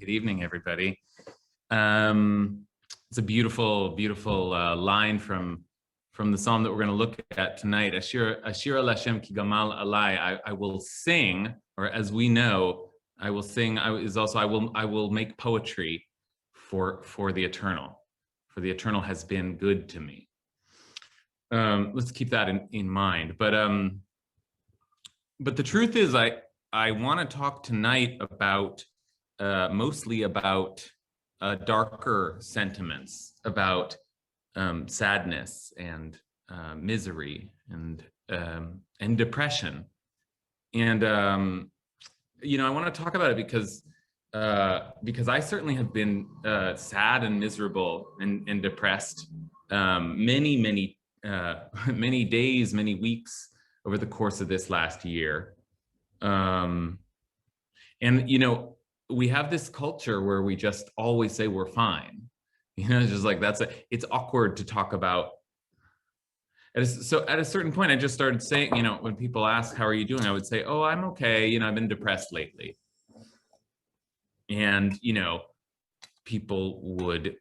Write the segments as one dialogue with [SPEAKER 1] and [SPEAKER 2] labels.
[SPEAKER 1] Good evening, everybody. It's a beautiful, beautiful line from the psalm that we're going to look at tonight. Ashir Lashem ki gamal alai. I will sing, or as we know, I will sing. I will make poetry for the eternal. For the eternal has been good to me. Let's keep that in mind. But the truth is, I want to talk tonight about mostly about darker sentiments, about sadness and misery and depression. And I want to talk about it because I certainly have been sad and miserable and depressed many days, many weeks over the course of this last year. And we have this culture where we just always say we're fine. It's just like it's awkward to talk about. So at a certain point, I just started saying, when people ask, how are you doing? I would say, oh, I'm okay. I've been depressed lately. And, people would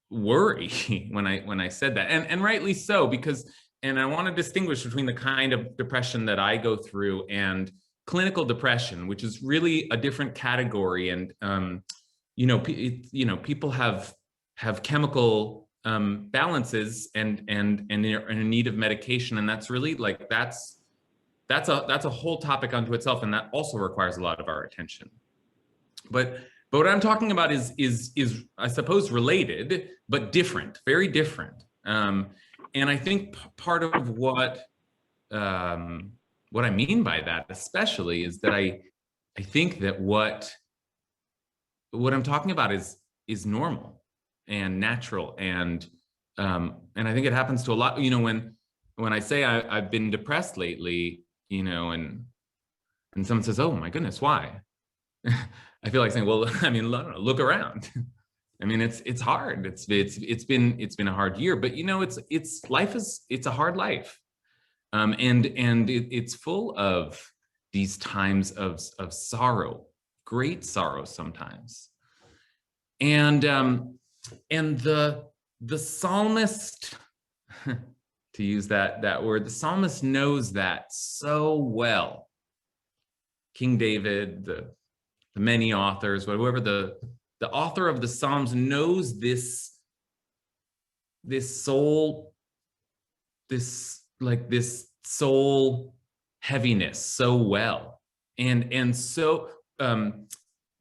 [SPEAKER 1] worry when I said that, and rightly so, because, and I want to distinguish between the kind of depression that I go through and clinical depression, which is really a different category. And, people have chemical balances and are in need of medication. And that's really like, that's a whole topic unto itself. And that also requires a lot of our attention. But what I'm talking about is I suppose related, but different, very different. And I think part of what I mean by that, especially, is that I think that what I'm talking about is normal and natural, and I think it happens to a lot. When I say I've been depressed lately, and someone says, "Oh my goodness, why?" I feel like saying, "Well, look around." It's hard. It's been a hard year, but it's a hard life, and it's full of these times of sorrow, great sorrow sometimes, and the psalmist, to use that word, the psalmist knows that so well. King David, the many authors, whoever the author of the Psalms knows this soul heaviness so well. And so the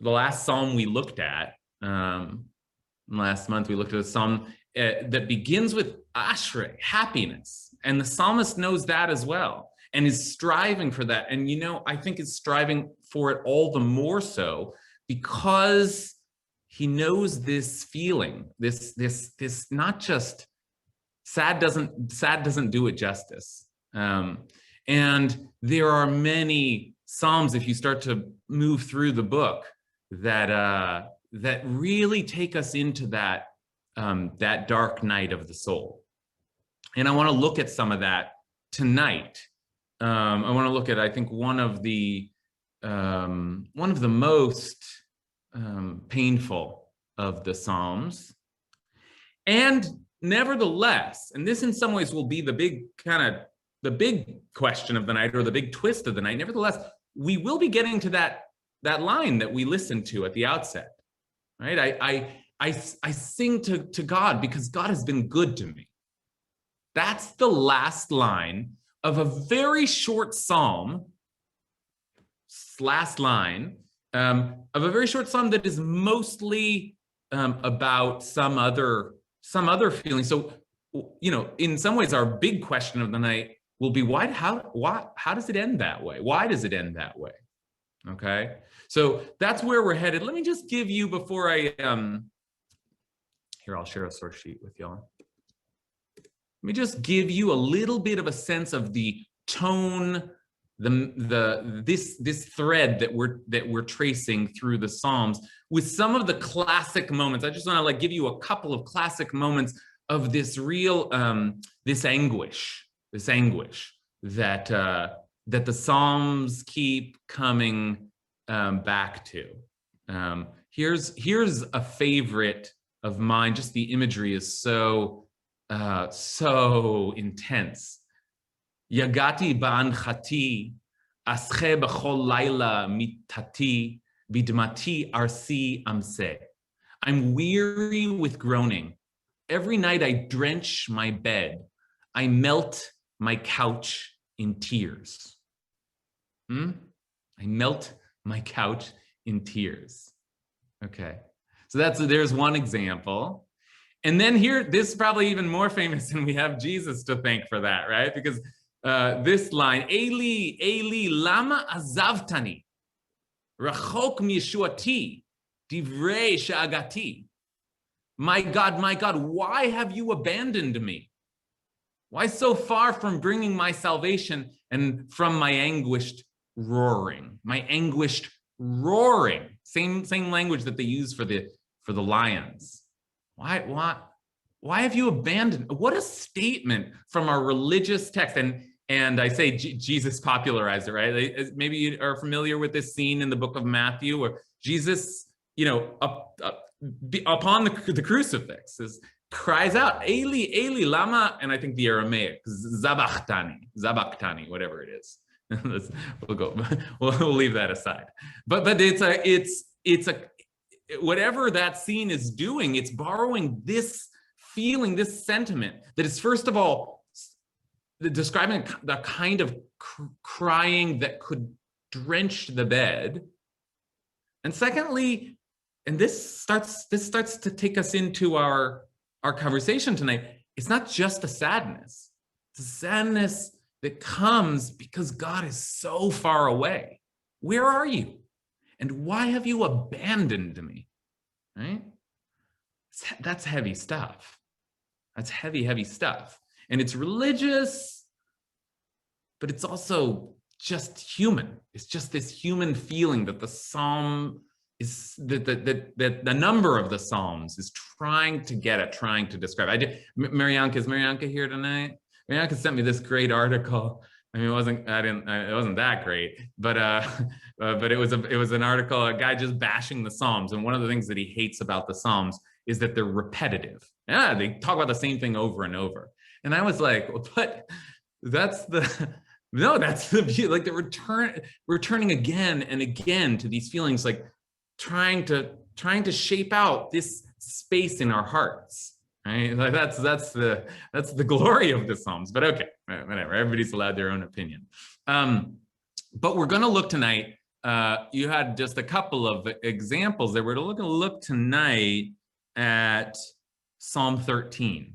[SPEAKER 1] last Psalm we looked at, last month, we looked at a Psalm that begins with Ashrei, happiness. And the psalmist knows that as well, and is striving for that. And, I think is striving for it all the more so because he knows this feeling, this not just sad doesn't do it justice. And there are many Psalms, if you start to move through the book, that really take us into that dark night of the soul. And I want to look at some of that tonight. I want to look at, I think, one of the most painful of the Psalms. And nevertheless, and this in some ways will be the big question of the night, or the big twist of the night, nevertheless, we will be getting to that line that we listened to at the outset, right? I sing to God because God has been good to me. That's the last line of a very short psalm, last line of a very short psalm that is mostly about some other feeling. So, in some ways, our big question of the night will be how does it end that way? Why does it end that way? Okay, so that's where we're headed. Let me just give you, before I here, I'll share a source sheet with y'all. Let me just give you a little bit of a sense of the tone, this thread that we're tracing through the Psalms, with some of the classic moments. I just want to give you a couple of classic moments of this real this anguish that the Psalms keep coming back to. Here's a favorite of mine. Just the imagery is so intense. Yagati ba'anchati, asche b'chol laila mitati, bidmati arsi amse. I'm weary with groaning. Every night I drench my bed. I melt my couch in tears. I melt my couch in tears. Okay, so there's one example. And then here, this is probably even more famous, and we have Jesus to thank for that, right? Because this line, Eli, Eli, lama azavtani, rachok miyeshuati, divrei sha'agati. My God, why have you abandoned me? Why so far from bringing my salvation and from my anguished roaring? My anguished roaring. Same language that they use for the lions. Why have you abandoned? What a statement from our religious text. And I say Jesus popularized it, right? Maybe you are familiar with this scene in the book of Matthew where Jesus, upon the crucifix cries out, Eli, Eli, lama, and I think the Aramaic, zabachthani, whatever it is. We'll leave that aside. But it's whatever that scene is doing, it's borrowing this feeling, this sentiment that is, first of all, describing the kind of crying that could drench the bed. And secondly, and this starts to take us into our conversation tonight, it's not just a sadness. It's a sadness that comes because God is so far away. Where are you? And why have you abandoned me? Right? That's heavy stuff. That's heavy stuff. And it's religious, but it's also just human. It's just this human feeling that the psalm is, that the number of the psalms is trying to get at, trying to describe. Is Marianka here tonight? Marianka sent me this great article. I mean, it wasn't that great, but it was an article, a guy just bashing the Psalms. And one of the things that he hates about the Psalms is that they're repetitive. Yeah, they talk about the same thing over and over. And I was like, well, but that's the beauty, like the returning again and again to these feelings, like trying to shape out this space in our hearts. Right? Like that's the glory of the Psalms. But okay, whatever. Everybody's allowed their own opinion. But we're going to look tonight. You had just a couple of examples there. We're going to look tonight at Psalm 13.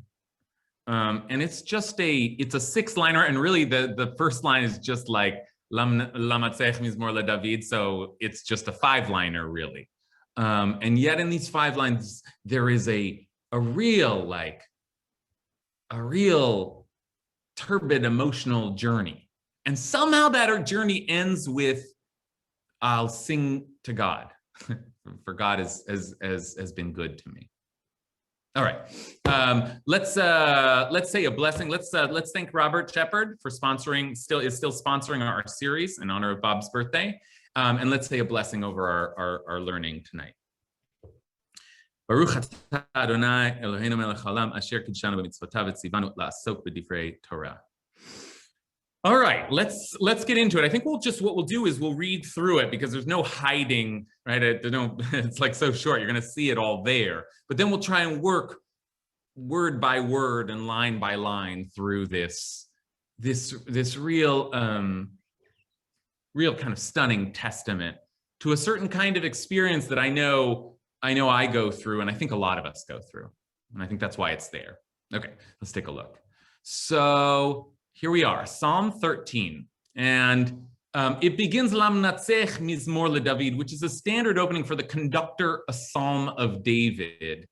[SPEAKER 1] And it's a 6-liner, and really the first line is just like Lamatzech mizmor leDavid, so it's just a 5-liner really. And yet in these 5 lines there is a real turbid emotional journey, and somehow that journey ends with I'll sing to God, for God has been good to me. All right, let's say a blessing. Let's thank Robert Shepard for sponsoring, still sponsoring our series in honor of Bob's birthday, and let's say a blessing over our learning tonight. Baruch atah Adonai Eloheinu melech haolam asher kidshanu b'mitzvotav v'tzivanu la'asok b'divrei Torah. All right, let's get into it. I think what we'll do is we'll read through it because there's no hiding, right? It's like so short. You're going to see it all there. But then we'll try and work word by word and line by line through this real kind of stunning testament to a certain kind of experience that I know I go through, and I think a lot of us go through. And I think that's why it's there. Okay, let's take a look. So here we are, Psalm 13. And it begins Lamnatzech mizmor leDavid, which is a standard opening for the conductor, a psalm of David.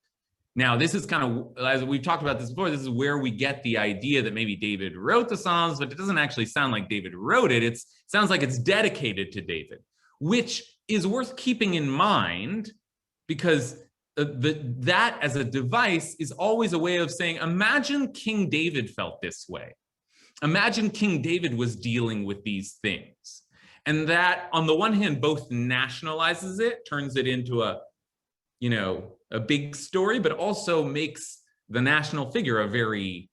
[SPEAKER 1] Now, this is kind of, as we've talked about this before, this is where we get the idea that maybe David wrote the Psalms, but it doesn't actually sound like David wrote it. It sounds like it's dedicated to David, which is worth keeping in mind, because that as a device is always a way of saying, imagine King David felt this way. Imagine King David was dealing with these things. And that, on the one hand, both nationalizes it, turns it into a big story, but also makes the national figure a very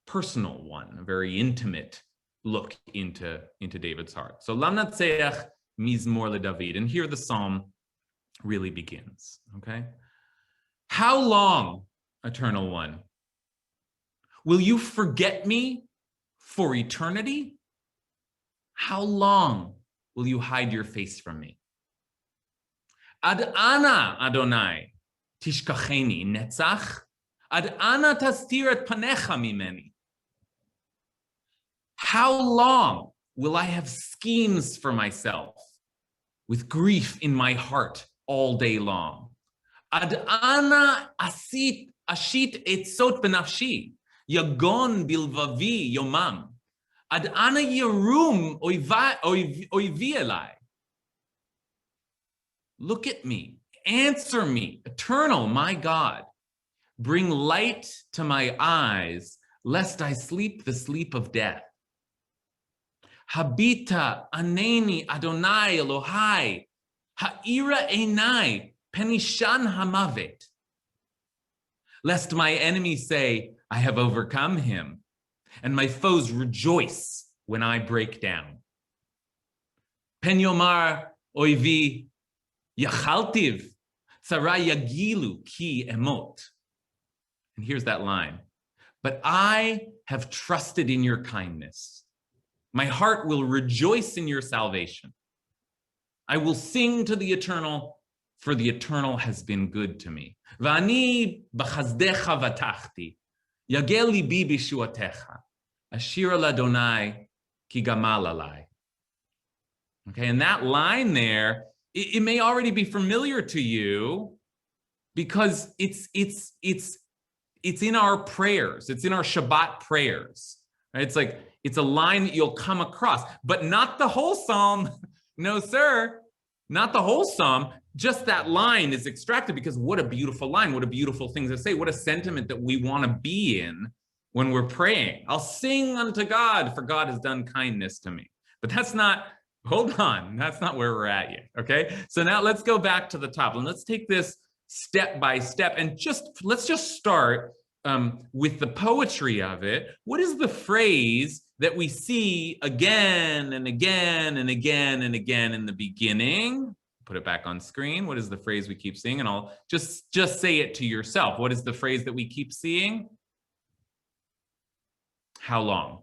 [SPEAKER 1] personal one, a very intimate look into David's heart. So Lam Natseach Mizmor LeDavid, and here the psalm really begins. Okay, how long, Eternal One, will you forget me for eternity? How long will you hide your face from me? Ad ana, Adonai, tishkacheni netzach, ad ana tastir et panecha mimeni. How long will I have schemes for myself with grief in my heart all day long? Ad ana ashit etzot benafshi, yagon bilvavi yomam. Ad ana yerum oivi elai. Look at me, answer me, eternal, my God. Bring light to my eyes, lest I sleep the sleep of death. Habita aneni Adonai Elohai, ha'ira einai penishan hamavet. Lest my enemies say, I have overcome him, and my foes rejoice when I break down. Pen yomar oivi Yachaltiv, tzara yagilu ki emot. And here's that line. But I have trusted in your kindness. My heart will rejoice in your salvation. I will sing to the Eternal, for the Eternal has been good to me. V'ani b'chazdecha vatachti, yagel libi b'shuatecha, ashira ladonai ki gamal alai. Okay, and that line there, it may already be familiar to you because it's in our prayers. It's in our Shabbat prayers. Right? It's like, it's a line that you'll come across, but not the whole psalm. No, sir, not the whole psalm. Just that line is extracted because what a beautiful line. What a beautiful thing to say. What a sentiment that we want to be in when we're praying. I'll sing unto God, for God has done kindness to me. But that's not, hold on, that's not where we're at yet, okay? So now let's go back to the top and let's take this step by step and let's just start with the poetry of it. What is the phrase that we see again and again and again and again in the beginning? Put it back on screen. What is the phrase we keep seeing? And I'll just say it to yourself. What is the phrase that we keep seeing? How long,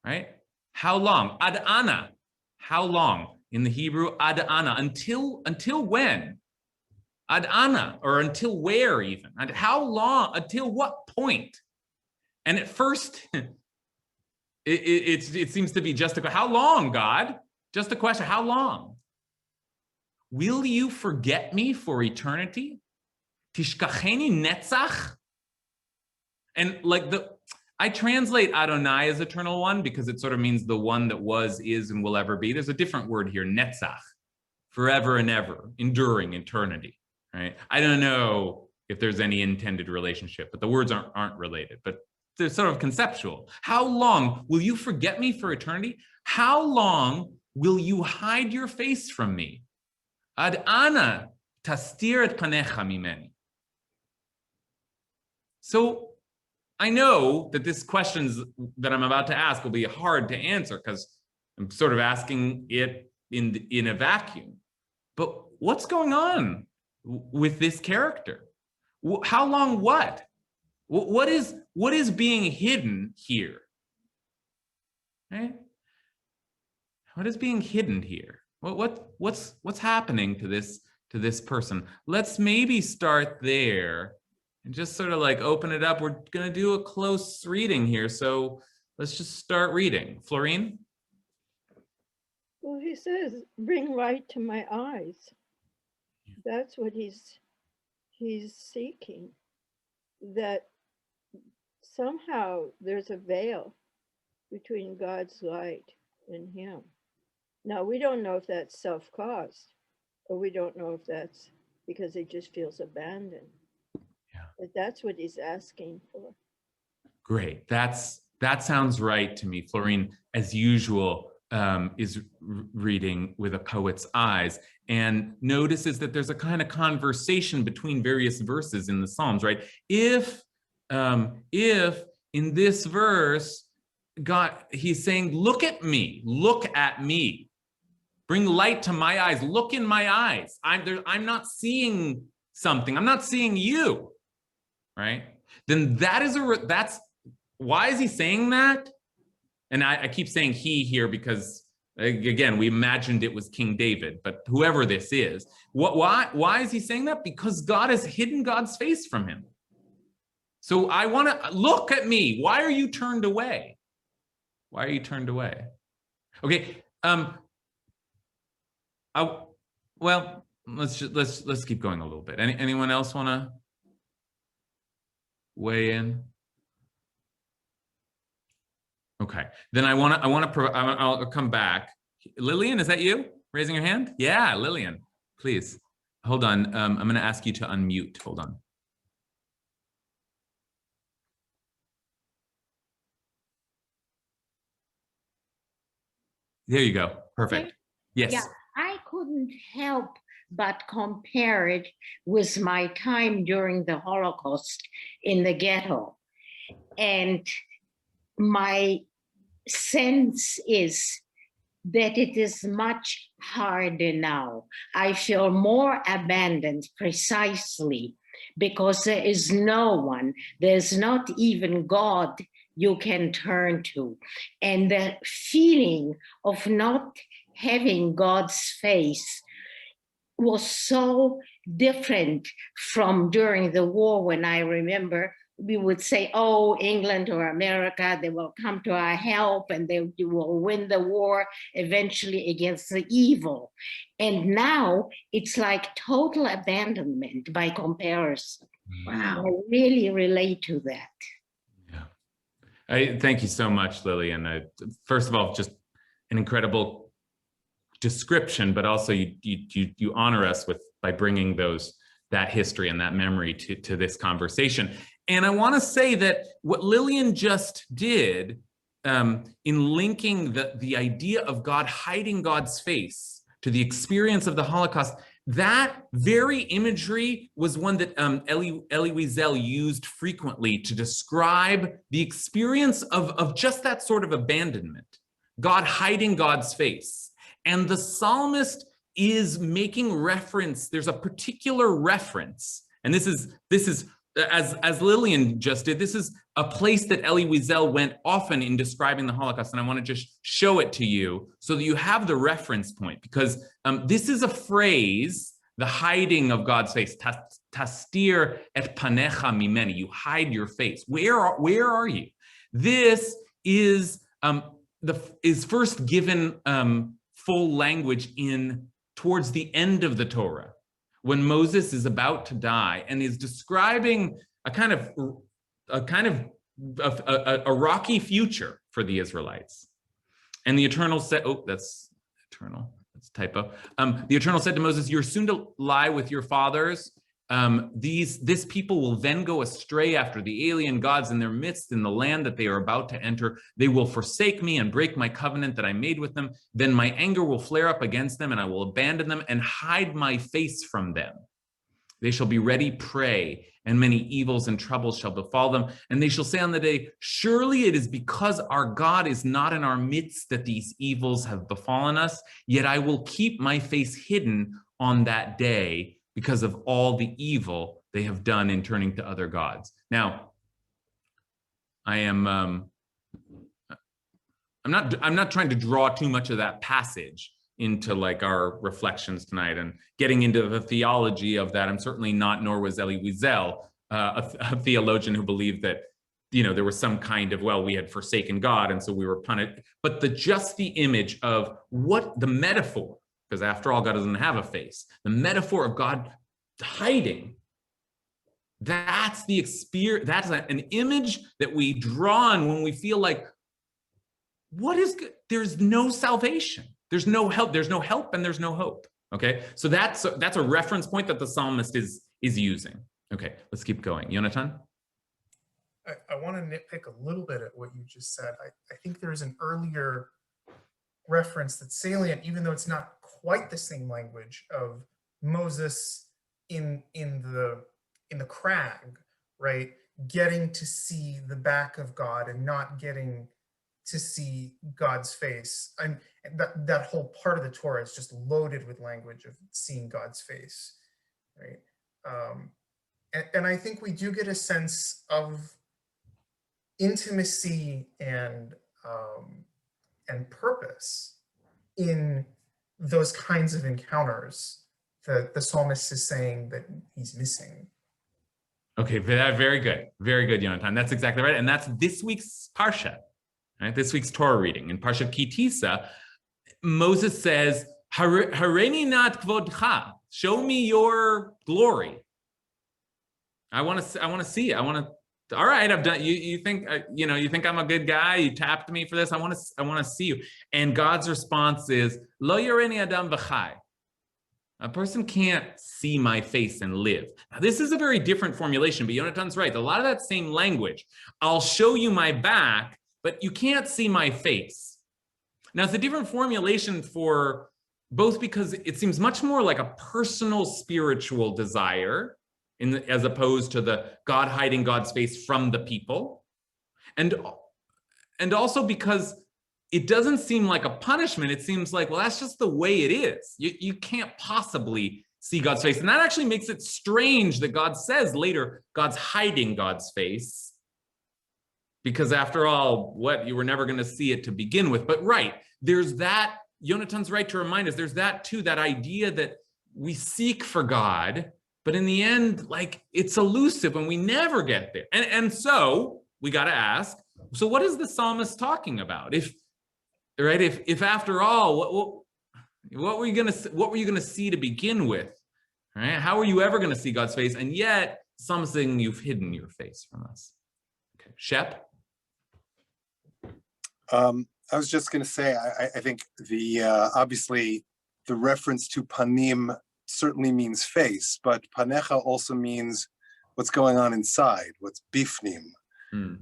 [SPEAKER 1] right? How long? Ad ana. How long? In the Hebrew, ad ana. Until when? Ad ana, or until where even? And how long? Until what point? And at first, it seems to be just a question. How long, God? Just a question. How long? Will you forget me for eternity? Tishkacheni netzach? And like I translate Adonai as Eternal One because it sort of means the one that was, is, and will ever be. There's a different word here, netzach, forever and ever, enduring, eternity, right? I don't know if there's any intended relationship, but the words aren't related, but they're sort of conceptual. How long will you forget me for eternity? How long will you hide your face from me? Ad ana tastir et panecha mimeni. So I know that this questions that I'm about to ask will be hard to answer because I'm sort of asking it in a vacuum. But what's going on with this character? How long what? What is being hidden here? Right? What is being hidden here? What's happening to this person? Let's maybe start there and just sort of like open it up. We're going to do a close reading here. So let's just start reading. Florine?
[SPEAKER 2] Well, he says, bring light to my eyes. That's what he's seeking. That somehow there's a veil between God's light and him. Now, we don't know if that's self-caused, or we don't know if that's because he just feels abandoned. Yeah. But that's what he's asking for.
[SPEAKER 1] Great. That sounds right to me, Florine. As usual, reading with a poet's eyes and notices that there's a kind of conversation between various verses in the Psalms, right? If in this verse, God, he's saying, look at me, bring light to my eyes, look in my eyes. I'm not seeing something, I'm not seeing you, right? Then that's why is he saying that? And I keep saying he here because, again, we imagined it was King David, but whoever this is, why is he saying that? Because God has hidden God's face from him. So I want to look at me. Why are you turned away? Why are you turned away? Okay. Well, let's keep going a little bit. Anyone else want to weigh in? Okay. Then I'll come back. Lillian, is that you raising your hand? Yeah, Lillian, please. Hold on. I'm going to ask you to unmute. Hold on. There you go. Perfect.
[SPEAKER 3] Okay.
[SPEAKER 1] Yes.
[SPEAKER 3] Yeah, I couldn't help but compare it with my time during the Holocaust in the ghetto. And my sense is that it is much harder now. I feel more abandoned precisely because there is no one, there's not even God you can turn to. And the feeling of not having God's face was so different from during the war, when I remember we would say, oh, England or America, they will come to our help and they will win the war eventually against the evil. And now it's like total abandonment by comparison. Wow. I really relate to that.
[SPEAKER 1] Thank you so much, Lillian. First of all, just an incredible description, but also you honor us by bringing that history and that memory to this conversation. And I want to say that what Lillian just did in linking the idea of God hiding God's face to the experience of the Holocaust, that very imagery was one that Elie Wiesel used frequently to describe the experience of just that sort of abandonment, God hiding God's face. And the psalmist is making reference, there's a particular reference, and this is as Lillian just did, this is a place that Elie Wiesel went often in describing the Holocaust, and I want to just show it to you so that you have the reference point, because this is a phrase, the hiding of God's face, tastir et panecha mimeni, you hide your face. Where are you? This is first given full language towards the end of the Torah, when Moses is about to die and is describing a rocky future for the Israelites. And the Eternal said, oh, that's Eternal, that's typo. The Eternal said to Moses, you're soon to lie with your fathers. This people will then go astray after the alien gods in their midst in the land that they are about to enter. They will forsake me and break my covenant that I made with them. Then my anger will flare up against them and I will abandon them and hide my face from them. They shall be ready prey, and many evils and troubles shall befall them. And they shall say on the day, surely it is because our God is not in our midst that these evils have befallen us. Yet I will keep my face hidden on that day, because of all the evil they have done in turning to other gods. Now, I'm not trying to draw too much of that passage into like our reflections tonight and getting into the theology of that. I'm certainly not, nor was Elie Wiesel, a theologian who believed that, there was some kind of, well, we had forsaken God and so we were punished. But just the image of what the metaphor, because after all, God doesn't have a face. The metaphor of God hiding, that's the experience, that's an image that we draw on when we feel like, what is good? There's no salvation. There's no help. There's no help and there's no hope. Okay, so that's a reference point that the psalmist is using. Okay, let's keep going. Yonatan?
[SPEAKER 4] I want to nitpick a little bit at what you just said. I think there's an earlier reference that's salient, even though it's not quite the same language of Moses in the crag, right? Getting to see the back of God and not getting to see God's face. And that whole part of the Torah is just loaded with language of seeing God's face, right? And I think we do get a sense of intimacy and purpose in those kinds of encounters that the psalmist is saying that he's missing.
[SPEAKER 1] Okay, very good. Very good, Yonatan. That's exactly right. And that's this week's Parsha, right? This week's Torah reading. In Parsha Kitisa, Moses says, Hareni nat kvodcha, show me your glory. I want to see it. All right, I've done, you think, you think I'm a good guy, you tapped me for this, I want to see you. And God's response is, Lo yoreni adam v'chai. A person can't see my face and live. Now, this is a very different formulation, but Yonatan's right. A lot of that same language. I'll show you my back, but you can't see my face. Now, it's a different formulation for both because it seems much more like a personal spiritual desire as opposed to the God hiding God's face from the people. And also because it doesn't seem like a punishment. It seems like, well, that's just the way it is. You can't possibly see God's face. And that actually makes it strange that God says later, God's hiding God's face. Because after all, you were never going to see it to begin with. But right, there's that, Yonatan's right to remind us, there's that too, that idea that we seek for God, but in the end, like, it's elusive and we never get there. And so we got to ask, so what is the psalmist talking about? If after all, what were you going to see to begin with? Right? How are you ever going to see God's face? And yet, something you've hidden your face from us. Okay, Shep?
[SPEAKER 5] I was just going to say, I think obviously the reference to panim certainly means face, but panecha also means what's going on inside, what's bifnim.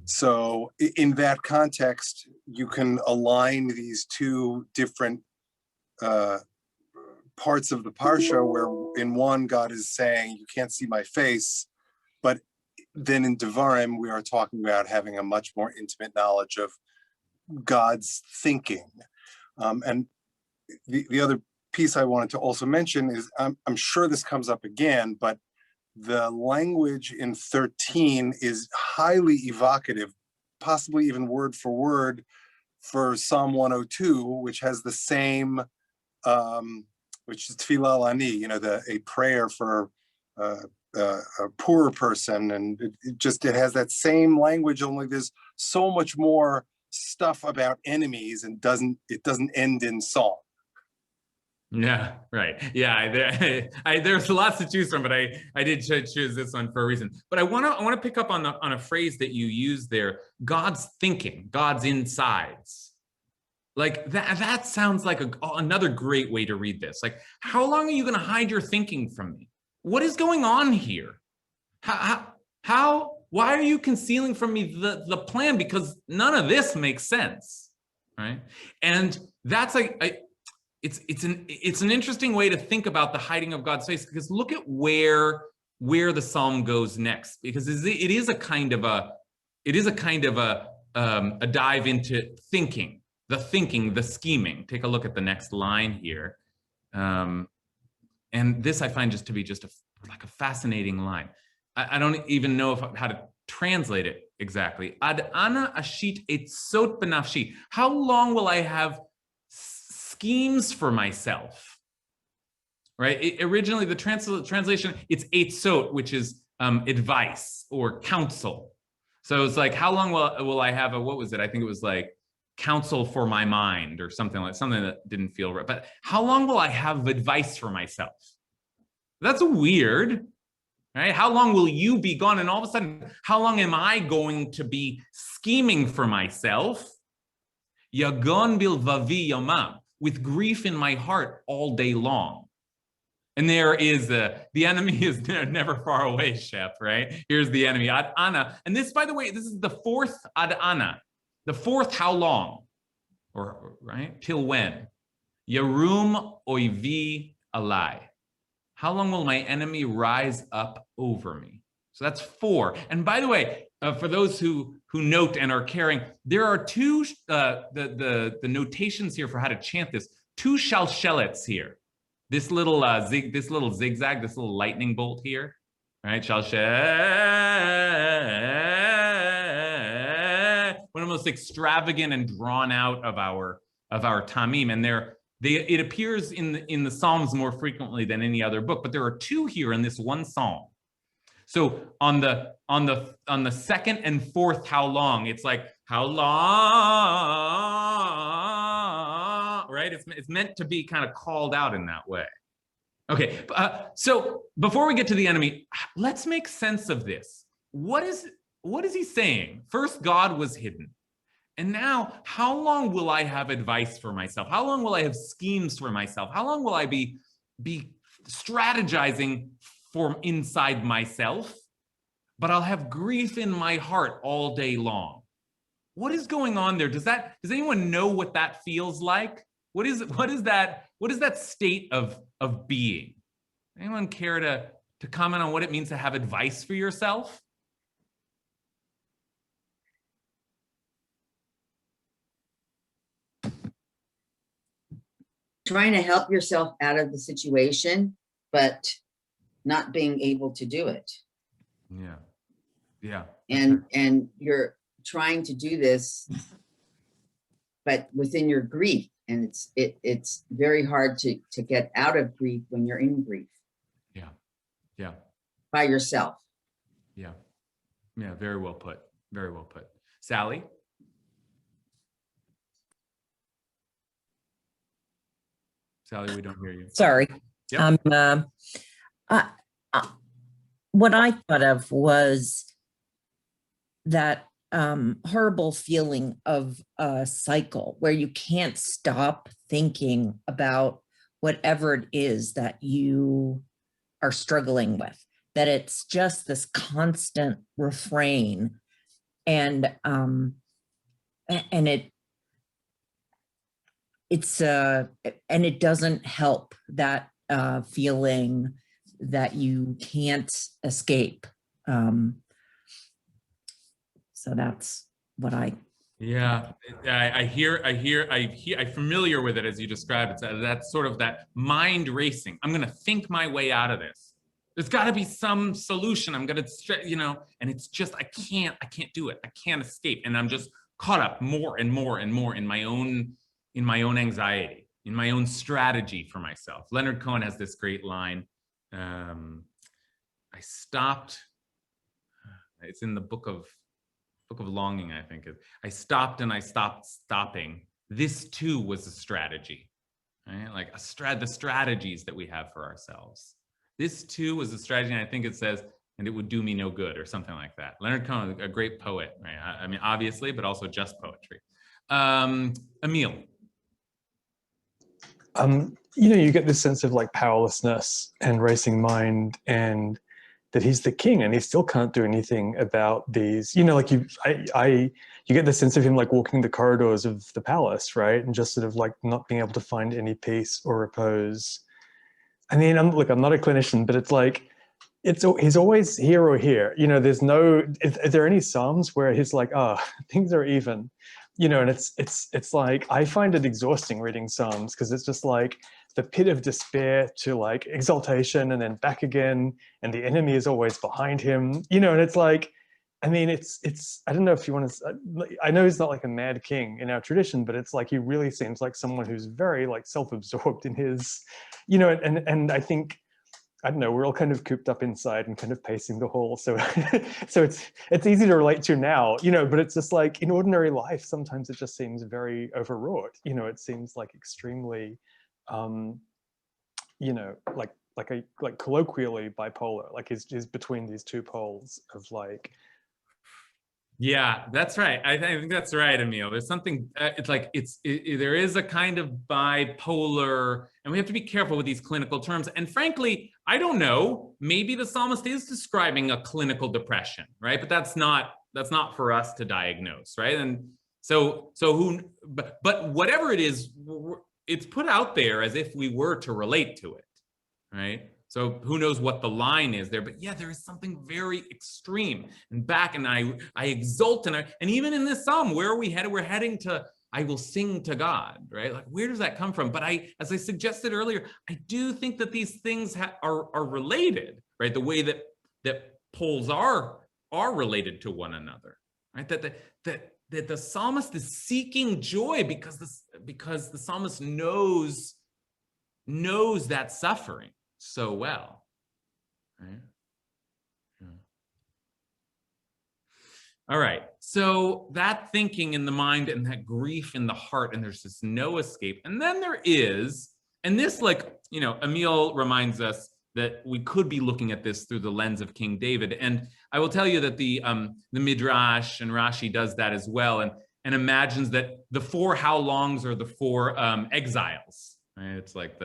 [SPEAKER 5] So in that context, you can align these two different parts of the Parsha, where in one, God is saying, you can't see my face, but then in Devarim, we are talking about having a much more intimate knowledge of God's thinking. And the other piece I wanted to also mention is, I'm sure this comes up again, but the language in 13 is highly evocative, possibly even word for word, for Psalm 102, which has the same, which is Tfilah Lani, a prayer for a poorer person, and it has that same language. Only there's so much more stuff about enemies, and it doesn't end in song.
[SPEAKER 1] Yeah, right. Yeah, there's lots to choose from, but I did choose this one for a reason. But I want to pick up on a phrase that you used there: God's thinking, God's insides. Like that sounds like another great way to read this. Like, how long are you going to hide your thinking from me? What is going on here? Why are you concealing from me the plan? Because none of this makes sense, right? And that's like it's an interesting way to think about the hiding of God's face, because look at where the psalm goes next, because it is a kind of a dive into thinking, the scheming. Take a look at the next line here, and this I find just to be like a fascinating line. I don't even know how to translate it exactly. Ad ana ashit etzot benafshi. How long will I have schemes for myself? Right? Originally, the translation, it's etzot, which is advice or counsel. So it's like, how long will I have what was it? I think it was like counsel for my mind or something that didn't feel right. But how long will I have advice for myself? That's weird. Right? How long will you be gone? And all of a sudden, how long am I going to be scheming for myself? Yagon bilvavi yomam, with grief in my heart all day long. And there is the enemy is never far away, Shep, right? Here's the enemy, ad ana. And this, by the way, this is the fourth ad ana, the fourth how long. or right? Till when? Yarum oivi alai. How long will my enemy rise up over me? So that's 4. And by the way, for those who note and are caring, there are 2 the notations here for how to chant this. 2 shalshelets here. This little zigzag, this little lightning bolt here, right? Shalshel, one of the most extravagant and drawn out of our tamim, and it appears in the Psalms more frequently than any other book, but there are 2 here in this one psalm. So on the 2nd and 4th, how long? It's like, how long, right? It's meant to be kind of called out in that way. Okay, so before we get to the enemy, let's make sense of this. What is he saying? First, God was hidden. And now, how long will I have advice for myself? How long will I have schemes for myself? How long will I be strategizing for inside myself? But I'll have grief in my heart all day long. What is going on there? Does anyone know what that feels like? What is that state of being? Anyone care to comment on what it means to have advice for yourself?
[SPEAKER 6] Trying to help yourself out of the situation, but not being able to do it.
[SPEAKER 1] Yeah.
[SPEAKER 6] And you're trying to do this, but within your grief, and it's very hard to get out of grief when you're in grief. Yeah. By yourself.
[SPEAKER 1] Yeah. Very well put. Very well put. Sally? Sally, we don't hear you.
[SPEAKER 7] Sorry.
[SPEAKER 1] Yep.
[SPEAKER 7] What I thought of was that horrible feeling of a cycle where you can't stop thinking about whatever it is that you are struggling with, that it's just this constant refrain, and it doesn't help, that feeling that you can't escape. So that's what I'm familiar with it as you describe it. So that's sort of that mind racing. I'm going to think my way out of this. There's got to be some solution. I'm going to, and it's just, I can't do it. I can't escape. And I'm just caught up more and more and more in my own anxiety, in my own strategy for myself. Leonard Cohen has this great line. I stopped, it's in the book of Longing, I think. I stopped and I stopped stopping. This too was a strategy, right? Like the strategies that we have for ourselves. This too was a strategy, and I think it says, and it would do me no good, or something like that. Leonard Cohen, a great poet, right? I mean, obviously, but also just poetry. Emil.
[SPEAKER 8] You get this sense of like powerlessness and racing mind, and that he's the king and he still can't do anything about these, you get the sense of him like walking the corridors of the palace, right? And just sort of like not being able to find any peace or repose. I mean, I'm not a clinician, but it's like, he's always here or here, there's no, are there any Psalms where he's like, things are even, and it's like, I find it exhausting reading Psalms, because it's just like the pit of despair to like exaltation and then back again, and the enemy is always behind him, and it's like, I mean, it's, I don't know if you want to, I know he's not like a mad king in our tradition, but it's like, he really seems like someone who's very like self-absorbed in his, and I think, I don't know, we're all kind of cooped up inside and kind of pacing the hall. So, so it's easy to relate to now, but it's just like in ordinary life, sometimes it just seems very overwrought. It seems like extremely, like colloquially bipolar, like is between these two poles of like.
[SPEAKER 1] Yeah, that's right. I think that's right, Emil. There's something, it's like, there is a kind of bipolar, and we have to be careful with these clinical terms. And frankly, I don't know, maybe the psalmist is describing a clinical depression, right? But that's not for us to diagnose, right? And But whatever it is, it's put out there as if we were to relate to it, right? So who knows what the line is there, but yeah, there is something very extreme and back, and I exult, and even in this psalm, where are we headed? We're heading to, I will sing to God, right? Like, where does that come from? But as I suggested earlier, I do think that these things are related, right? The way that poles are related to one another, right? That the psalmist is seeking joy because the psalmist knows that suffering so well, right? Yeah. All right, so that thinking in the mind and that grief in the heart, and there's just no escape. And then there is, and this, like, you know, Emil reminds us that we could be looking at this through the lens of King David. And I will tell you that the Midrash and Rashi does that as well, and imagines that the 4 how longs are the 4 exiles, right? It's like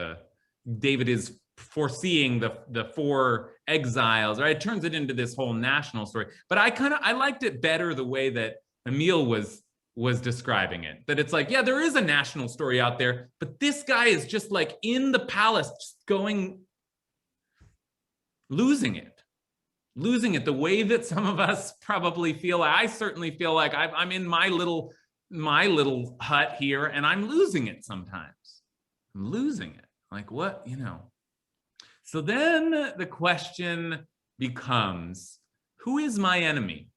[SPEAKER 1] David is foreseeing the 4 exiles, right? It turns it into this whole national story. But I liked it better the way that Emil was describing it, that it's like, yeah, there is a national story out there, but this guy is just like in the palace, just losing it the way that some of us probably feel. I certainly feel like I'm in my little hut here, and I'm losing it sometimes. I'm losing it. Like, what, you know? So then the question becomes, who is my enemy?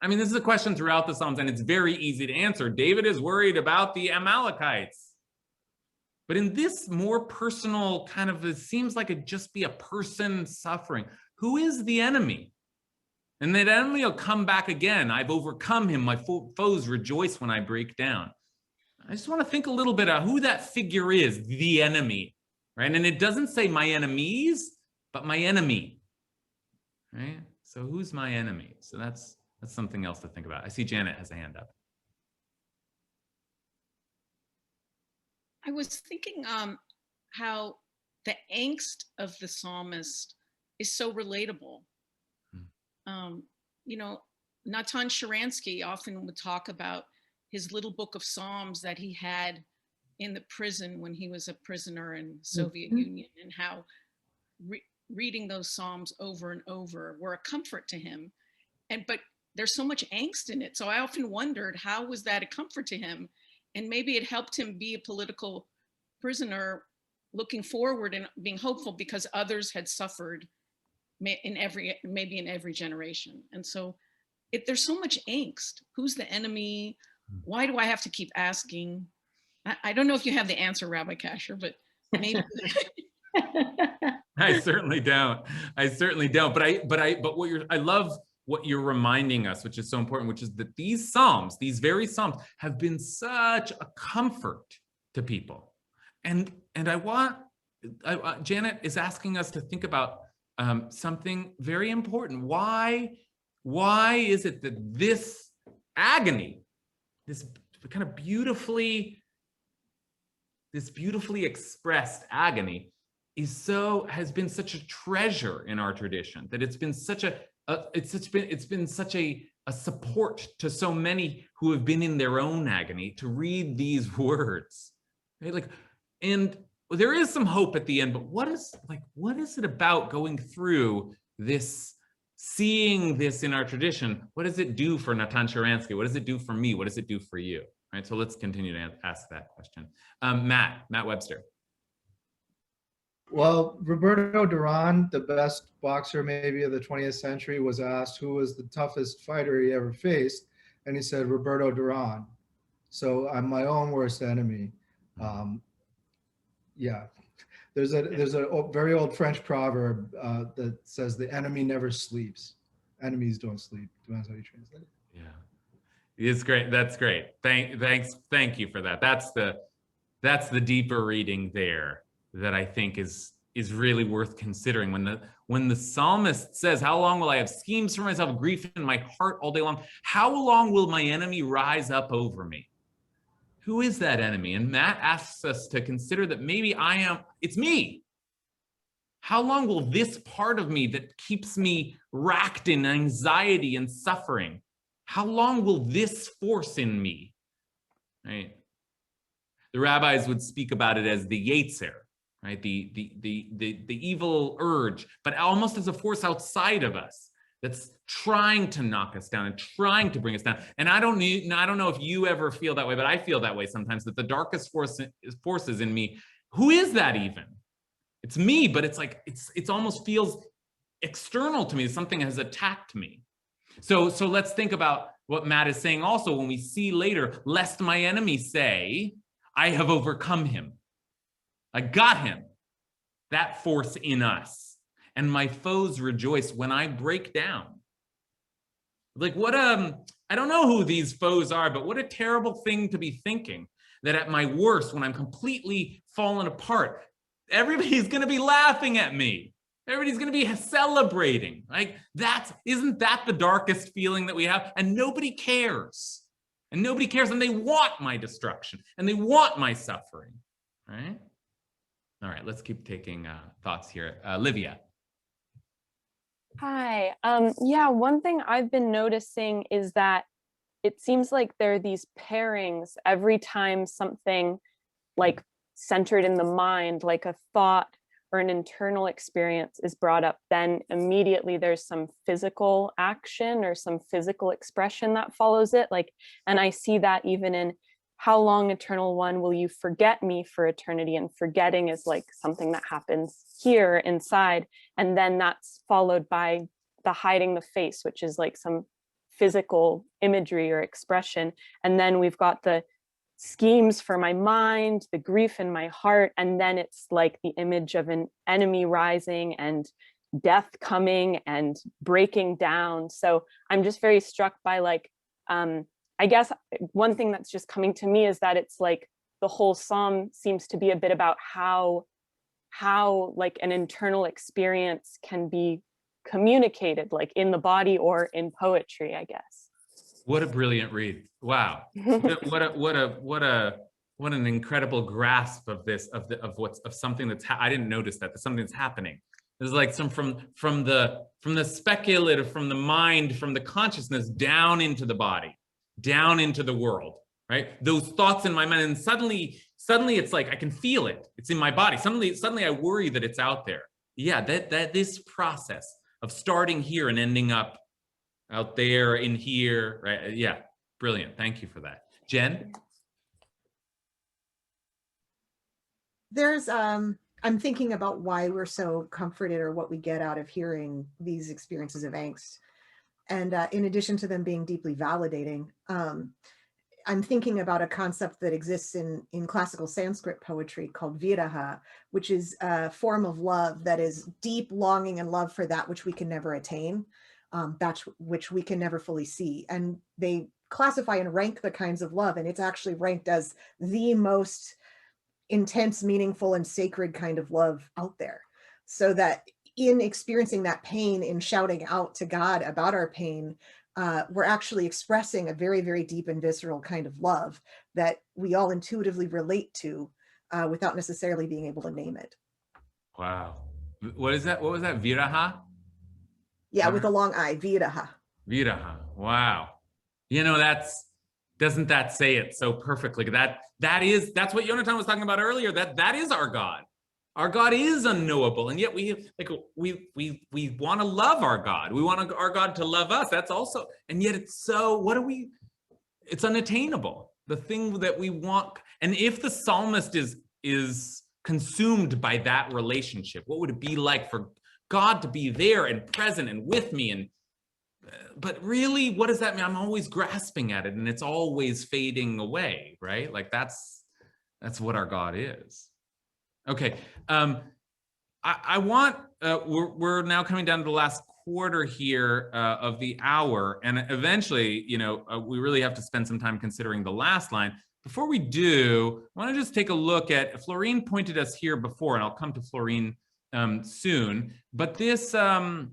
[SPEAKER 1] I mean, this is a question throughout the Psalms, and it's very easy to answer. David is worried about the Amalekites. But in this more personal kind of, it seems like it'd just be a person suffering. Who is the enemy? And that enemy will come back again. I've overcome him. My foes rejoice when I break down. I just want to think a little bit about who that figure is, the enemy, right? And it doesn't say my enemies, but my enemy, right? So who's my enemy? So that's something else to think about. I see Janet has a hand up.
[SPEAKER 9] I was thinking how the angst of the psalmist is so relatable. You know, Natan Sharansky often would talk about his little book of Psalms that he had in the prison when he was a prisoner in the Soviet Union, and how reading those Psalms over and over were a comfort to him. But there's so much angst in it. So I often wondered, how was that a comfort to him? And maybe it helped him be a political prisoner, looking forward and being hopeful because others had suffered maybe in every generation. And so there's so much angst. Who's the enemy? Why do I have to keep asking? I don't know if you have the answer, Rabbi Kasher, but maybe.
[SPEAKER 1] I certainly don't. But I love what you're reminding us, which is so important, which is that these Psalms, these very Psalms, have been such a comfort to people. And Janet is asking us to think about something very important. Why is it that this agony, this kind of beautifully expressed agony, has been such a treasure in our tradition, that it's been such a support to so many who have been in their own agony to read these words, right? Like, and there is some hope at the end, but what is it about going through this, seeing this in our tradition? What does it do for Natan Sharansky? What does it do for me? What does it do for you? Right. So let's continue to ask that question. Matt Webster.
[SPEAKER 10] Well, Roberto Duran, the best boxer maybe of the 20th century, was asked who was the toughest fighter he ever faced, and he said Roberto Duran. So I'm my own worst enemy. Yeah, there's a very old French proverb that says the enemy never sleeps. Enemies don't sleep. Depends how you translate it.
[SPEAKER 1] Yeah, it's great. That's great. Thank you for that. That's the deeper reading there that I think is really worth considering. When the psalmist says, how long will I have schemes for myself, grief in my heart all day long? How long will my enemy rise up over me? Who is that enemy? And Matt asks us to consider that maybe it's me. How long will this part of me that keeps me racked in anxiety and suffering, How long will this force in me, right? The rabbis would speak about it as the Yetzer, right? The evil urge, but almost as a force outside of us that's trying to knock us down and trying to bring us down. And I don't know if you ever feel that way, but I feel that way sometimes, that the darkest forces in me, who is that even? It's me, but it's like, it's almost feels external to me. Something has attacked me. So let's think about what Matt is saying also when we see later, lest my enemy say, I have overcome him. I got him. That force in us. And my foes rejoice when I break down. Like what I don't know who these foes are, but what a terrible thing to be thinking that at my worst, when I'm completely fallen apart, everybody's going to be laughing at me. Everybody's going to be celebrating. Like isn't that the darkest feeling that we have? And nobody cares. And nobody cares. And they want my destruction and they want my suffering. Right? All right, let's keep taking thoughts here. Livia.
[SPEAKER 11] Hi. Yeah, one thing I've been noticing is that it seems like there are these pairings every time something like centered in the mind, like a thought or an internal experience is brought up, then immediately there's some physical action or some physical expression that follows it. Like, and I see that even in how long, Eternal One, will you forget me for eternity? And forgetting is like something that happens here inside. And then that's followed by the hiding the face, which is like some physical imagery or expression. And then we've got the schemes for my mind, the grief in my heart. And then it's like the image of an enemy rising and death coming and breaking down. So I'm just very struck by like, I guess one thing that's just coming to me is that it's like the whole psalm seems to be a bit about how like an internal experience can be communicated, like in the body or in poetry, I guess.
[SPEAKER 1] What a brilliant read. Wow. What an incredible grasp of this, of something that's, I didn't notice that, something that's happening. There's like some from the speculative, from the mind, from the consciousness down into the body, down into the world, right? Those thoughts in my mind, and suddenly it's like I can feel it. It's in my body. Suddenly I worry that it's out there. Yeah, that this process of starting here and ending up out there, in here, right? Yeah, brilliant. Thank you for that. Jen?
[SPEAKER 12] There's, I'm thinking about why we're so comforted or what we get out of hearing these experiences of angst. And in addition to them being deeply validating, I'm thinking about a concept that exists in classical Sanskrit poetry called viraha, which is a form of love that is deep longing and love for that which we can never attain, that which we can never fully see. And they classify and rank the kinds of love, and it's actually ranked as the most intense, meaningful, and sacred kind of love out there. So that in experiencing that pain, in shouting out to God about our pain, we're actually expressing a very, very deep and visceral kind of love that we all intuitively relate to without necessarily being able to name it.
[SPEAKER 1] Wow. What is that? What was that? Viraha?
[SPEAKER 12] Yeah, with a long I, viraha.
[SPEAKER 1] Viraha. Wow. You know, doesn't that say it so perfectly? That's what Yonatan was talking about earlier. That is our God. Our God is unknowable, and yet we want to love our God. We want our God to love us. That's also, and yet it's so. It's unattainable. The thing that we want, and if the psalmist is consumed by that relationship, what would it be like for God to be there and present and with me? And but really, what does that mean? I'm always grasping at it, and it's always fading away, right? Like that's what our God is. Okay, I want, we're now coming down to the last quarter here of the hour, and eventually, you know, we really have to spend some time considering the last line. Before we do, I want to just take a look at, Florine pointed us here before, and I'll come to Florine soon, but there's a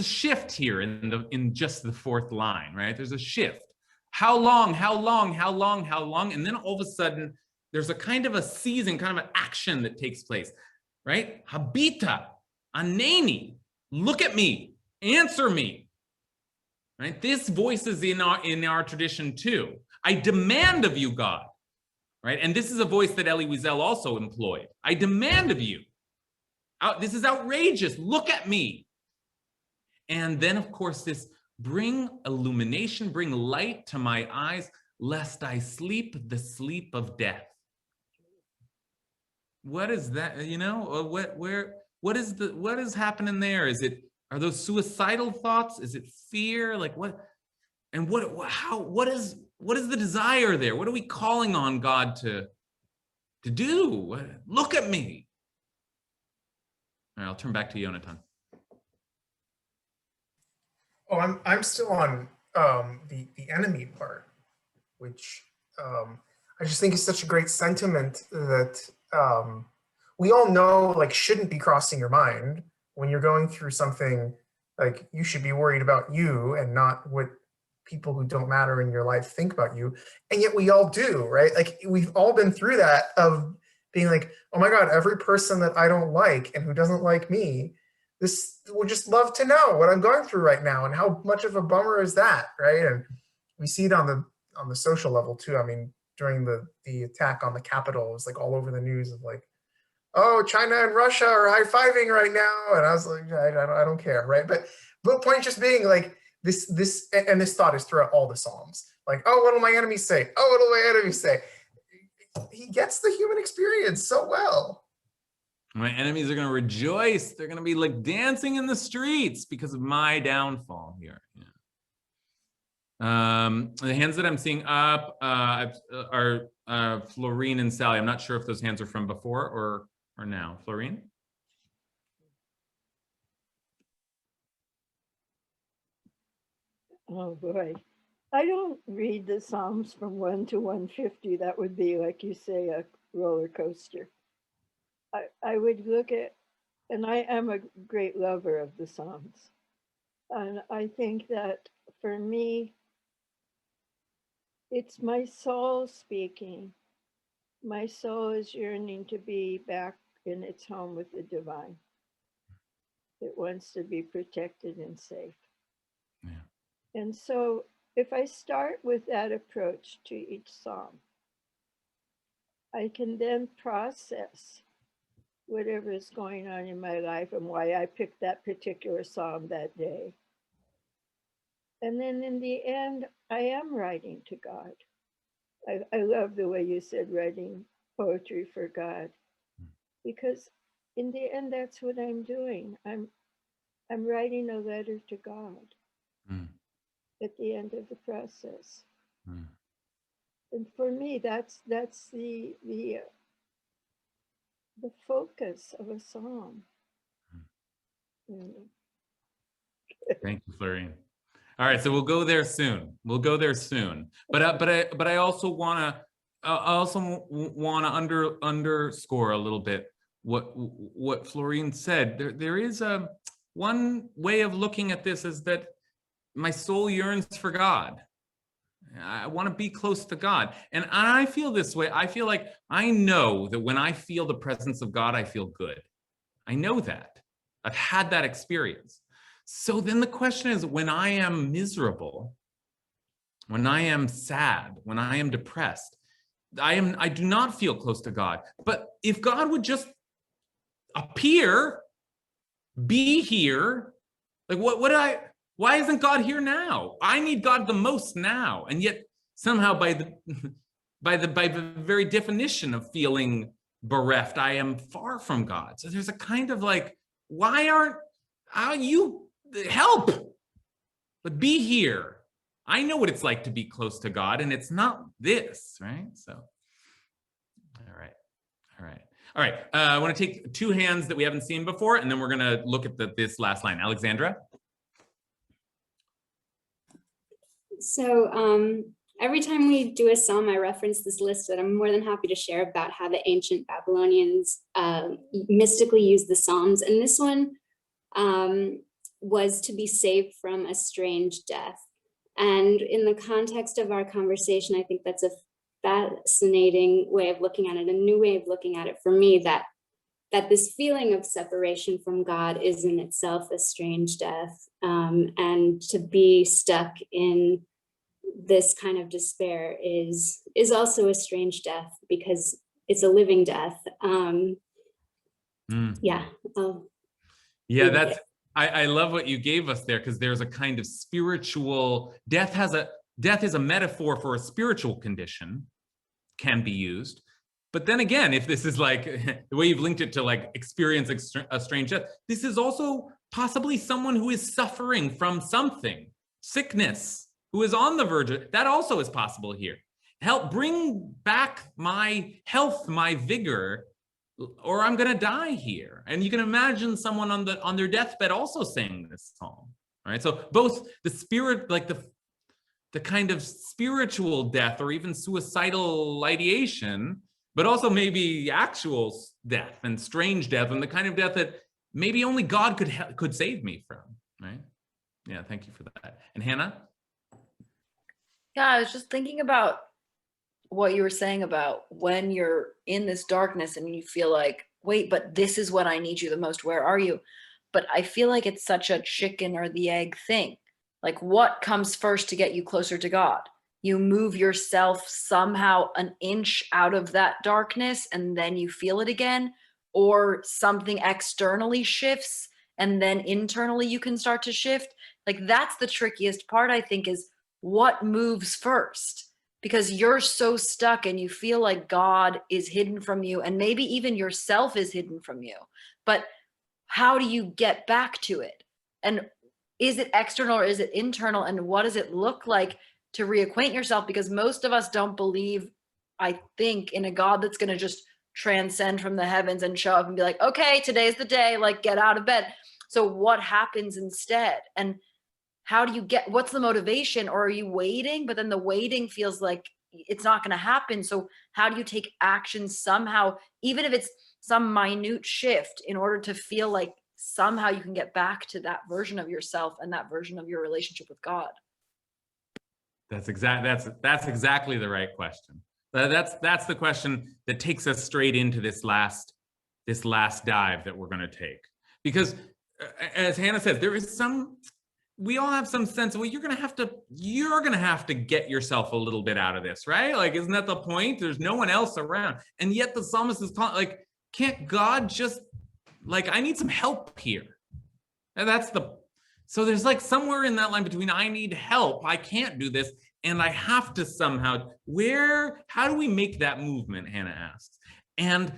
[SPEAKER 1] shift here in just the fourth line, right? There's a shift. How long, how long, how long, how long? And then all of a sudden, there's a kind of a season, kind of an action that takes place, right? Habita, aneni, look at me, answer me. right? This voice is in our tradition too. I demand of you, God, right? And this is a voice that Elie Wiesel also employed. I demand of you. This is outrageous. Look at me. And then, of course, this bring illumination, bring light to my eyes, lest I sleep the sleep of death. What is that? You know, what is happening there? Are those suicidal thoughts? Is it fear? Like what? And what is the desire there? What are we calling on God to do? Look at me. All right, I'll turn back to Yonatan.
[SPEAKER 4] Oh, I'm still on the enemy part, which I just think is such a great sentiment that we all know like shouldn't be crossing your mind when you're going through something. Like you should be worried about you and not what people who don't matter in your life think about you. And yet we all do, right? Like we've all been through that of being like, oh my God, every person that I don't like and who doesn't like me, this would just love to know what I'm going through right now and how much of a bummer is that, right? And we see it on the social level too. I mean, during the attack on the Capitol, it was like all over the news of like, oh, China and Russia are high-fiving right now. And I was like, I don't care, right? But point just being like this thought is throughout all the Psalms. Like, oh, what will my enemies say? Oh, what will my enemies say? He gets the human experience so well.
[SPEAKER 1] My enemies are going to rejoice. They're going to be like dancing in the streets because of my downfall here. Yeah. The hands that I'm seeing up are Florine and Sally. I'm not sure if those hands are from before or now. Florine?
[SPEAKER 2] Oh boy. I don't read the Psalms from 1 to 150. That would be, like you say, a roller coaster. I would look at, and I am a great lover of the Psalms. And I think that for me, it's my soul speaking. My soul is yearning to be back in its home with the divine. It wants to be protected and safe. Yeah. And so if I start with that approach to each psalm, I can then process whatever is going on in my life and why I picked that particular psalm that day. And then in the end, I am writing to God. I love the way you said writing poetry for God, because in the end, that's what I'm doing. I'm writing a letter to God at the end of the process. And for me, that's the focus of a psalm.
[SPEAKER 1] Thank you, Florine. All right, so we'll go there soon. But I also want to underscore a little bit what Florine said. There is one way of looking at this is that my soul yearns for God. I want to be close to God. And I feel this way. I feel like I know that when I feel the presence of God, I feel good. I know that. I've had that experience. So then the question is, when I am miserable, when I am sad, when I am depressed, I do not feel close to God. But if God would just appear, be here, like why isn't God here now? I need God the most now. And yet somehow by the very definition of feeling bereft, I am far from God. So there's a kind of like, how you help, but be here. I know what it's like to be close to God, and it's not this, right? So, all right. I want to take two hands that we haven't seen before, and then we're going to look at this last line. Alexandra?
[SPEAKER 13] So every time we do a psalm, I reference this list that I'm more than happy to share about how the ancient Babylonians mystically used the psalms. And this one was to be saved from a strange death. And in the context of our conversation, I think that's a fascinating way of looking at it, a new way of looking at it for me, that that this feeling of separation from God is in itself a strange death, and to be stuck in this kind of despair is also a strange death because it's a living death. Yeah.
[SPEAKER 1] Yeah, that's, I love what you gave us there, because there's a kind of spiritual death is a metaphor for a spiritual condition, can be used. But then again, if this is like the way you've linked it to like experience a strange death, this is also possibly someone who is suffering from something, sickness, who is on the verge of, that also is possible here. Help bring back my health, my vigor, or I'm gonna die here. And you can imagine someone on their deathbed also saying this psalm, right? So both the spirit, like the kind of spiritual death or even suicidal ideation, but also maybe actual death and strange death and the kind of death that maybe only God could save me from, right? Yeah, thank you for that. And Hannah?
[SPEAKER 14] Yeah, I was just thinking about what you were saying about when you're in this darkness and you feel like, wait, but this is when I need you the most. Where are you? But I feel like it's such a chicken or the egg thing. Like, what comes first to get you closer to God? You move yourself somehow an inch out of that darkness and then you feel it again, or something externally shifts and then internally you can start to shift. Like, that's the trickiest part, I think, is what moves first, because you're so stuck and you feel like God is hidden from you and maybe even yourself is hidden from you. But how do you get back to it? And is it external or is it internal? And what does it look like to reacquaint yourself? Because most of us don't believe, I think, in a God that's going to just transcend from the heavens and show up and be like, okay, today's the day, like, get out of bed. So what happens instead? And how do you what's the motivation? Or are you waiting? But then the waiting feels like it's not going to happen. So how do you take action somehow, even if it's some minute shift, in order to feel like somehow you can get back to that version of yourself and that version of your relationship with God?
[SPEAKER 1] That's exactly the right question. That's the question that takes us straight into this last dive that we're going to take. Because as Hannah says, we all have some sense of, well, you're going to have to get yourself a little bit out of this, right? Like, isn't that the point? There's no one else around. And yet the psalmist is like, can't God just, like, I need some help here. And so there's like somewhere in that line between I need help, I can't do this, and I have to somehow, how do we make that movement, Hannah asks. And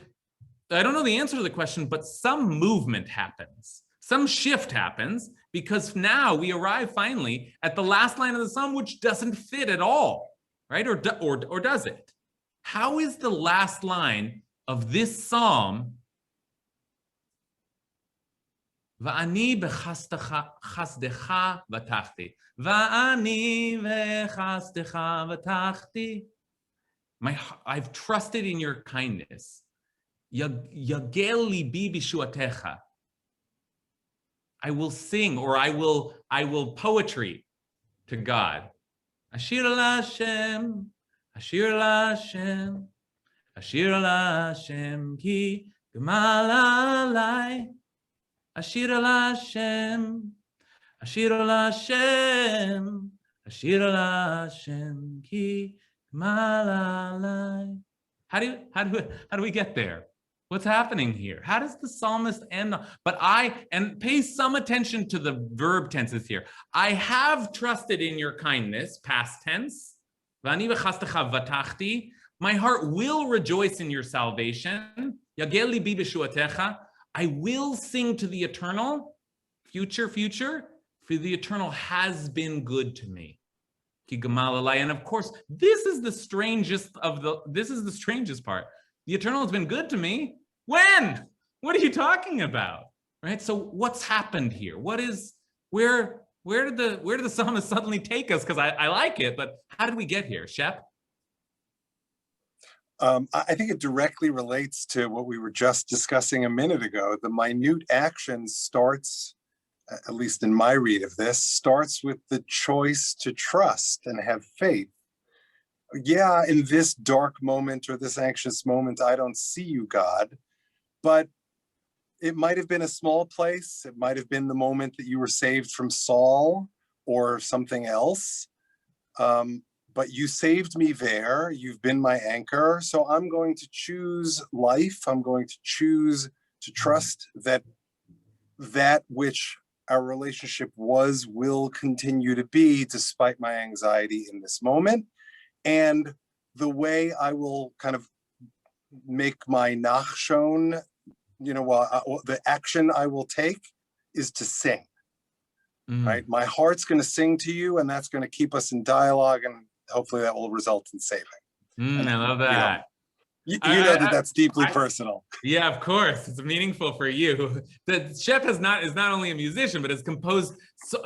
[SPEAKER 1] I don't know the answer to the question, but some movement happens. Some shift happens, because now we arrive finally at the last line of the psalm, which doesn't fit at all, right? Or does it? How is the last line of this psalm, Va'ani b'chasdecha v'tachti, Va'ani b'chasdecha v'tachti, I've trusted in your kindness. Yagel libi b'shuatecha. I will sing, or I will poetry to God. Ashir Lashem, Ashir Lashem, Ashir Lashem ki gemal alai. Ashir Lashem, Ashir Lashem, Ashir Lashem ki gemal alai. How do we get there? What's happening here? How does the psalmist end? And pay some attention to the verb tenses here. I have trusted in your kindness, past tense. My heart will rejoice in your salvation. I will sing to the eternal, future, for the eternal has been good to me. And of course, this is the strangest part. The eternal has been good to me. When? What are you talking about? Right? So what's happened here? Where did the psalmist suddenly take us? Because I like it, but how did we get here, Shep?
[SPEAKER 5] I think it directly relates to what we were just discussing a minute ago. The minute action starts, at least in my read of this, starts with the choice to trust and have faith. Yeah, in this dark moment or this anxious moment, I don't see you, God, but it might have been a small place. It might have been the moment that you were saved from Saul or something else. But you saved me there. You've been my anchor. So I'm going to choose life. I'm going to choose to trust that that which our relationship was will continue to be despite my anxiety in this moment. And the way I will kind of make my nachshon, you know, the action I will take is to sing. Right? My heart's going to sing to you, and that's going to keep us in dialogue, and hopefully that will result in saving.
[SPEAKER 1] I love that.
[SPEAKER 5] You know that that's deeply personal.
[SPEAKER 1] Yeah, of course, it's meaningful for you. The Shep is not only a musician, but has composed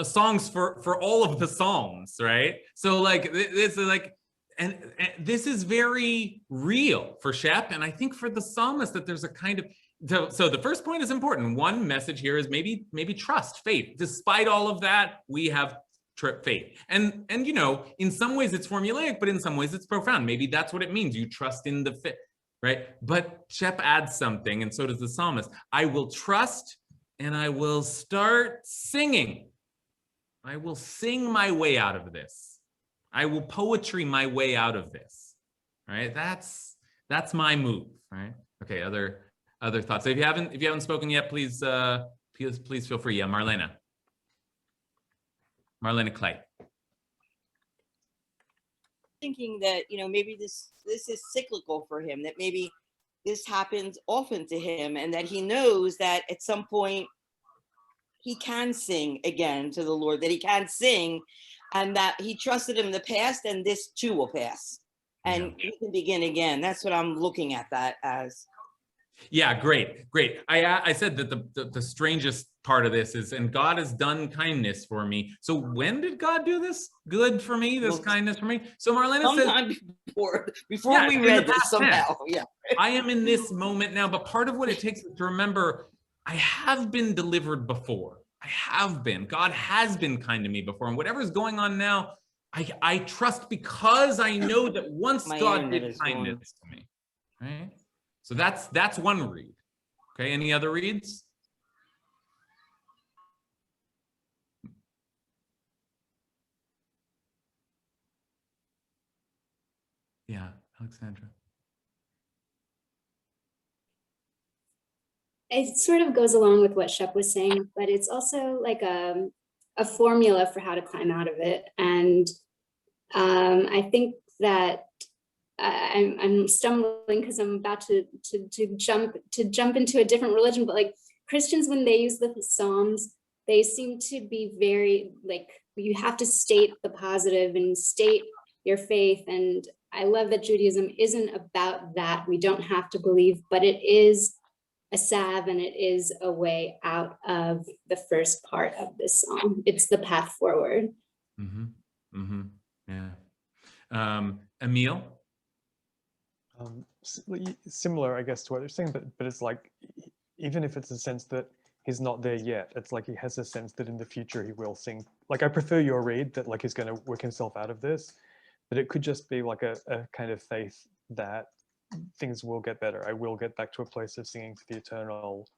[SPEAKER 1] songs for all of the Psalms, right? So like this is like, and this is very real for Shep, and I think for the psalmist that there's a kind of. So the first point is important. One message here is maybe trust, faith. Despite all of that, we have faith. And you know, in some ways it's formulaic, but in some ways it's profound. Maybe that's what it means. You trust in the fit, right? But Shep adds something, and so does the psalmist. I will trust and I will start singing. I will sing my way out of this. I will poetry my way out of this, right? That's my move, right? Okay, other thoughts. So if you haven't spoken yet, please feel free. Yeah, Marlena Clay.
[SPEAKER 15] Thinking that, you know, maybe this is cyclical for him, that maybe this happens often to him, and that he knows that at some point he can sing again to the Lord, that he can sing, and that he trusted him in the past, and this too will pass, and he can begin again. That's what I'm looking at that as.
[SPEAKER 1] Yeah, great. I said that the strangest part of this is, and God has done kindness for me. So when did God do this good for me, this kindness for me? So Marlena says,
[SPEAKER 15] sometime before we read this somehow. Yeah,
[SPEAKER 1] I am in this moment now, but part of what it takes is to remember, I have been delivered before. I have been. God has been kind to me before, and whatever's going on now, I trust, because I know that once God did kindness to me, right? So that's one read. Okay, any other reads? Yeah, Alexandra.
[SPEAKER 13] It sort of goes along with what Shep was saying, but it's also like a formula for how to climb out of it. And I think that I'm stumbling because I'm about to jump into a different religion, but like Christians, when they use the Psalms, they seem to be very like, you have to state the positive and state your faith. And I love that Judaism isn't about that. We don't have to believe, but it is a salve, and it is a way out of the first part of this psalm. It's the path forward.
[SPEAKER 1] Yeah. Emil?
[SPEAKER 8] Similar, I guess, to what you're saying, but it's like, even if it's a sense that he's not there yet, it's like he has a sense that in the future he will sing. Like, I prefer your read that like he's going to work himself out of this, but it could just be like a kind of faith that things will get better. I will get back to a place of singing to the eternal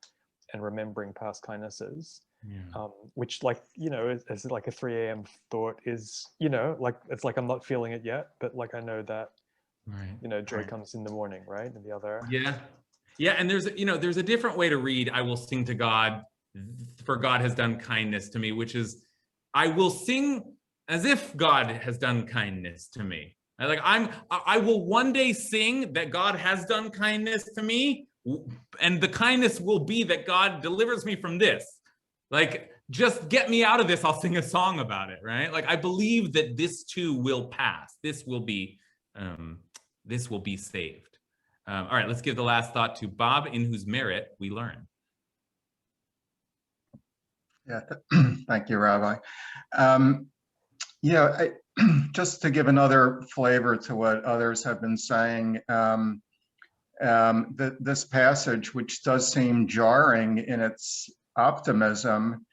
[SPEAKER 8] and remembering past kindnesses. Yeah. Which, like, you know, as like a 3 a.m. thought is, you know, like, it's like I'm not feeling it yet, but like I know that, right, you know, joy comes in the morning, right? And the other.
[SPEAKER 1] Yeah, and there's a different way to read I will sing to God, for God has done kindness to me, which is I will sing as if God has done kindness to me. I will one day sing that God has done kindness to me, and the kindness will be that God delivers me from this. Like, just get me out of this, I'll sing a song about it, right? Like, I believe that this too will pass. This will be saved. All right, let's give the last thought to Bob, in whose merit we learn.
[SPEAKER 16] Yeah, thank you, Rabbi. Just to give another flavor to what others have been saying, this passage, which does seem jarring in its optimism,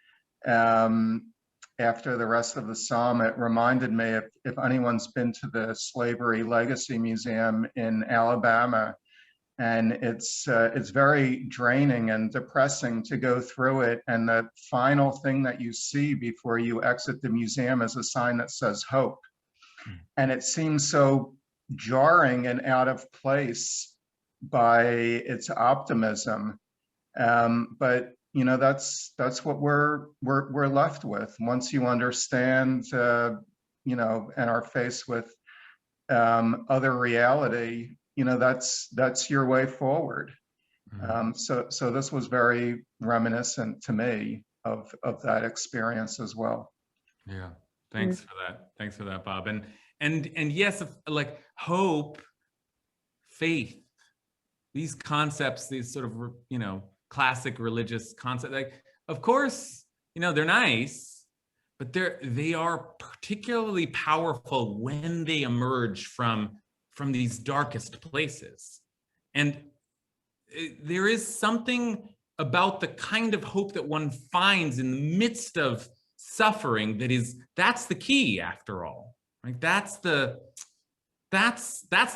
[SPEAKER 16] after the rest of the psalm, it reminded me, if anyone's been to the Slavery Legacy Museum in Alabama, And it's very draining and depressing to go through it. And the final thing that you see before you exit the museum is a sign that says hope. And it seems so jarring and out of place by its optimism. But you know, that's what we're left with once you understand, you know, and are faced with other reality. You know, that's your way forward. So this was very reminiscent to me of that experience as well.
[SPEAKER 1] Yeah, thanks for that. Thanks for that, Bob. And yes, like hope, faith, these concepts, these sort of, you know, classic religious concepts, like, of course, you know, they're nice, but they are particularly powerful when they emerge from these darkest places. And there is something about the kind of hope that one finds in the midst of suffering that's the key, after all, right? That's the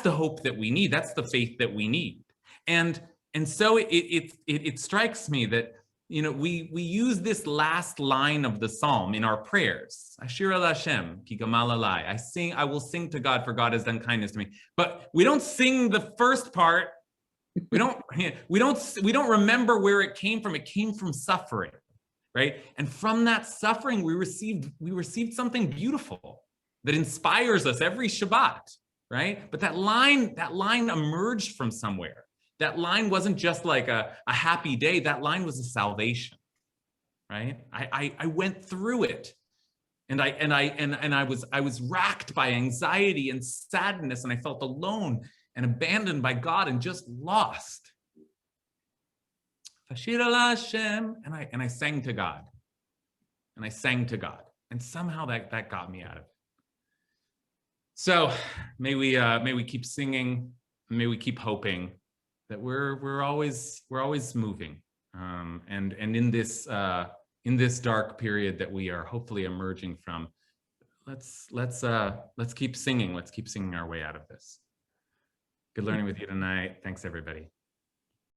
[SPEAKER 1] hope that we need. That's the faith that we need. And so it strikes me that, you know, we use this last line of the psalm in our prayers. Ashir el Hashem, ki gamal alai. I will sing to God, for God has done kindness to me. But we don't sing the first part. We don't remember where it came from. It came from suffering, right? And from that suffering, we received something beautiful that inspires us every Shabbat, right? But that line emerged from somewhere. That line wasn't just like a happy day. That line was a salvation, right? I went through it, and I was racked by anxiety and sadness, and I felt alone and abandoned by God and just lost. Fashir ala Hashem, and I sang to God, and somehow that got me out of it. So may we keep singing, may we keep hoping that we're always moving, and in this dark period that we are hopefully emerging from, let's keep singing. Let's keep singing our way out of this. Good learning with you tonight. Thanks, everybody.